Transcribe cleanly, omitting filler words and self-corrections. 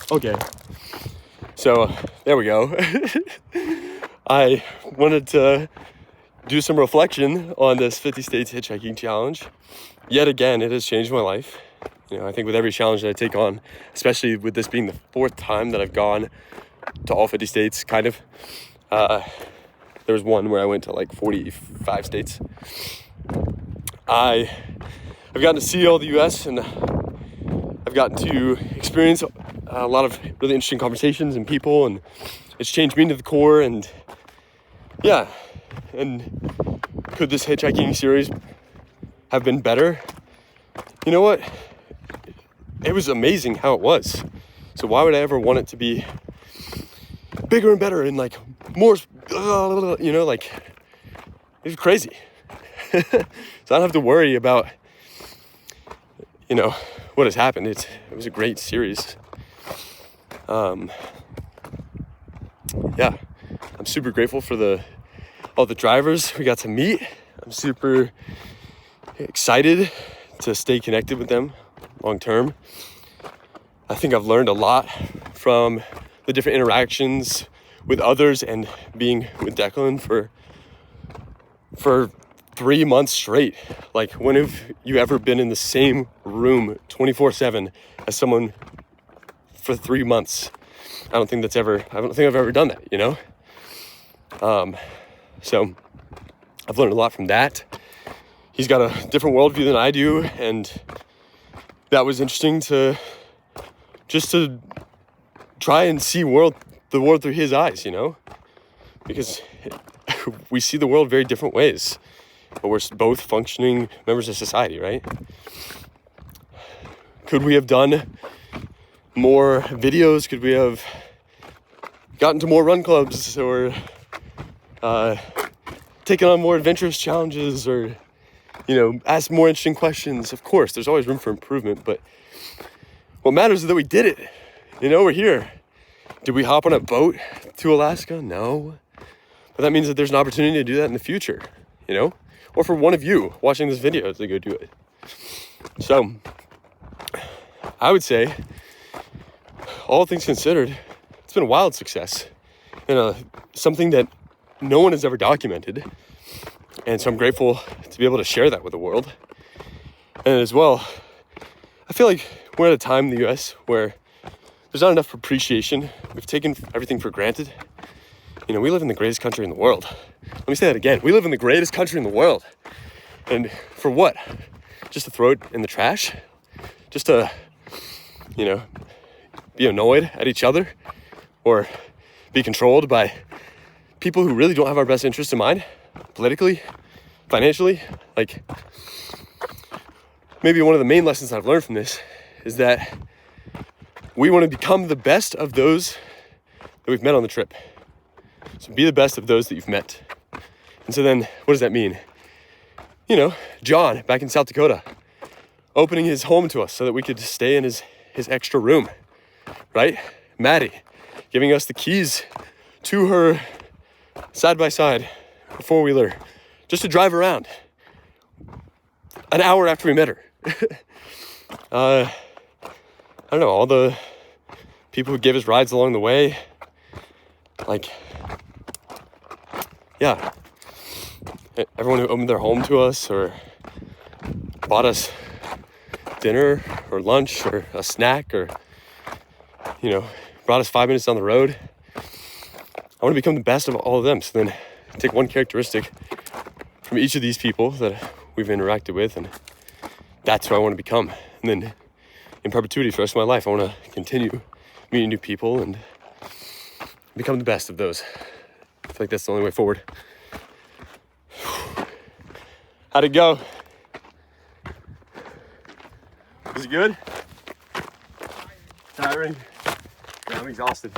Okay, so there we go. I wanted to do some reflection on this 50 States Hitchhiking Challenge. Yet again, it has changed my life. You know, I think with every challenge that I take on, especially with this being the 4th time that I've gone to all 50 states, kind of. There was one where I went to like 45 states. I've gotten to see all the US, and I've gotten to experience a lot of really interesting conversations and people, and it's changed me to the core. And yeah, and could this hitchhiking series have been better? You know what? It was amazing how it was. So why would I ever want it to be bigger and better and like more, you know, like it's crazy. So I don't have to worry about, you know, what has happened. It was a great series. Yeah, I'm super grateful for all the drivers we got to meet. I'm super excited to stay connected with them long term. I think I've learned a lot from the different interactions with others and being with Declan for 3 months straight. Like, when have you ever been in the same room 24/7 as someone for 3 months? I don't think I've ever done that, you know? So I've learned a lot from that. He's got a different worldview than I do, and that was interesting to try and see the world through his eyes, you know? Because we see the world very different ways, but we're both functioning members of society, right? Could we have done more videos? Could we have gotten to more run clubs, or taken on more adventurous challenges, or, you know, asked more interesting questions? Of course, there's always room for improvement, but what matters is that we did it. You know, we're here. Did we hop on a boat to Alaska? No. But that means that there's an opportunity to do that in the future, you know? Or for one of you watching this video to go do it. So, I would say, all things considered, it's been a wild success. And something that no one has ever documented. And so I'm grateful to be able to share that with the world. And as well, I feel like we're at a time in the US where there's not enough appreciation. We've taken everything for granted. You know, we live in the greatest country in the world. Let me say that again. We live in the greatest country in the world. And for what? Just to throw it in the trash? Just to, you know, be annoyed at each other? Or be controlled by people who really don't have our best interests in mind? Politically? Financially? Like, maybe one of the main lessons I've learned from this is that we want to become the best of those that we've met on the trip. So be the best of those that you've met. And so then, what does that mean? You know, John, back in South Dakota, opening his home to us so that we could stay in his extra room, right? Maddie, giving us the keys to her side-by-side four-wheeler just to drive around an hour after we met her. I don't know, all the people who gave us rides along the way, like, yeah, everyone who opened their home to us or bought us dinner or lunch or a snack, or, you know, brought us 5 minutes down the road. I want to become the best of all of them. So then take one characteristic from each of these people that we've interacted with, and that's who I want to become. And then in perpetuity for the rest of my life, I want to continue meeting new people and become the best of those. I feel like that's the only way forward. How'd it go? Was it good? Tiring? Yeah, I'm exhausted.